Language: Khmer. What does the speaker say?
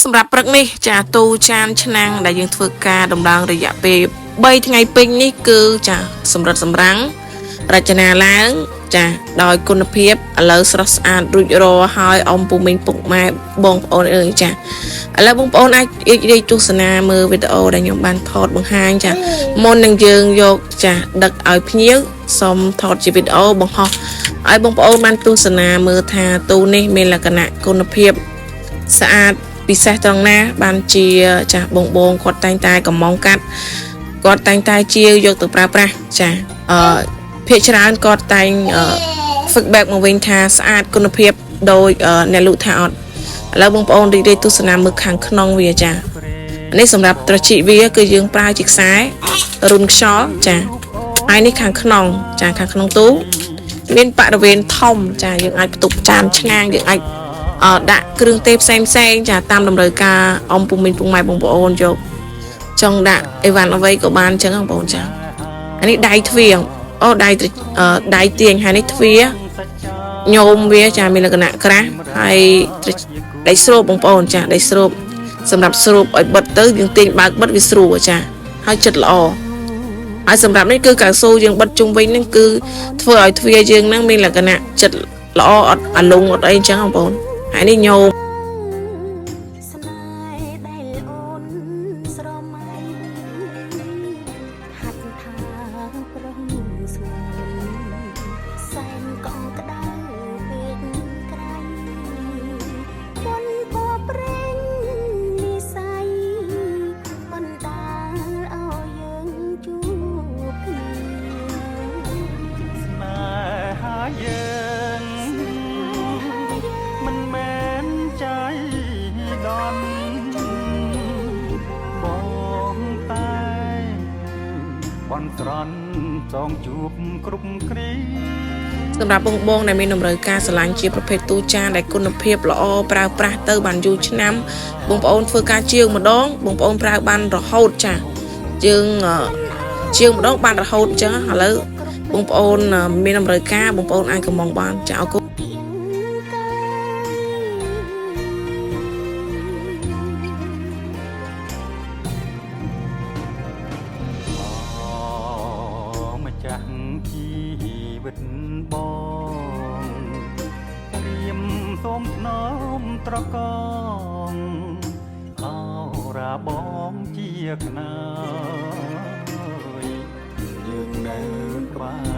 សម្រាប់ព្រឹកនេះចាទូចានឆ្នាំងដែលយើងធ្វើការដំឡើងរយៈពេល3ថ្ងៃពេញនេះគឺចាសម្រិតសម្រាំងរចនាឡើងចាដោយគុណភាពឥឡូវស្រស់ស្អាតរួចរាល់ហើយអ៊ំពូមីងពុកម៉ែបងប្អូនអើយចាឥឡូវបងប្អូនអាចរីករាយទស្សនាមើលវីដេអូដែលខ្ញុំបានថតបង្ហាញចាមុននឹងយើងយកចាដឹកឲ្យភ្ញៀវសូមថតជាវីដេអូបង្ហោះឲ្យបងប្អូនបានទស្សនាមើលថាទូនេះមានលក្ខណៈគុណភាពស្អាតពិសេសត្រង់ណាបានជាចាស់បងគាត់តែងតែកំងកាត់គាត់តែងតែជាយកទៅប្រើប្រាស់ចាភាគច្រើនគាត់តែងfeedback មកវិញថាស្អាតគុណភាពដោយអ្នកលក់ថាអត់ឥឡូវបងប្អូនរីករាយទស្សនាមើលខាងក្នុងវាចានេះសម្រាប់ត្រចៀកវាគឺយើងប្រើជាខ្សែរុនខ្យល់ចាហើយនេះខាងក្នុងចាខាងក្នុងទូមានបរិវេណធំចាយើងអាចផ្ទុកចានឆ្នាំងយើងអាចដាក់គ្រឿងទេសផ្សេងចាតាមតម្រូវការអ៊ំពុំមីងពុកម៉ែបងប្អូនយកចង់ដាក់អីវ៉ាន់អ្វីក៏បានអញ្ចឹងបងប្អូនចាអានេះដៃទ្វាអូដៃទាញហើយនេះទ្វាញោមវាចាមានលក្ខណៈក្រាស់ហើយដៃស្រូបបងប្អូនចាដៃស្រូបសម្រាប់ស្រូបឲ្យបិទទៅយើងទាញបើកបិទវាស្រួលចាហើយចិត្តល្អហើយសម្រាប់នេះគឺកៅស៊ូយើងបិទជុំវិញហ្នឹងគឺធ្វើឲ្យទ្វាយើងហ្នឹងមានលក្ខណៈចិត្តល្អអត់អាលុងអត់អីអញ្ចឹងបងប្អូនហើយនេះញោមស្រន់ចងជួបគ្រប់គ្រីសម្រាប់បងដែលមានតម្រូវការស្រឡាញ់ជាប្រភេទទូចានដែលគុណភាពល្អប្រើប្រាស់ទៅបានយូរឆ្នាំបងប្អូនធ្វើការជាងម្ដងបងប្អូនប្រើបានរហូតចាយើងជាងម្ដងបានរហូតអញ្ចឹងឥឡូវបងប្អូនមានតម្រូវការបងប្អូនអាចកំងបានចាអរគុណជីវិតបងព្រៀមសូមថ្នមត្រកងអរាបងជាខ្នើយយើងនៅក្បែរ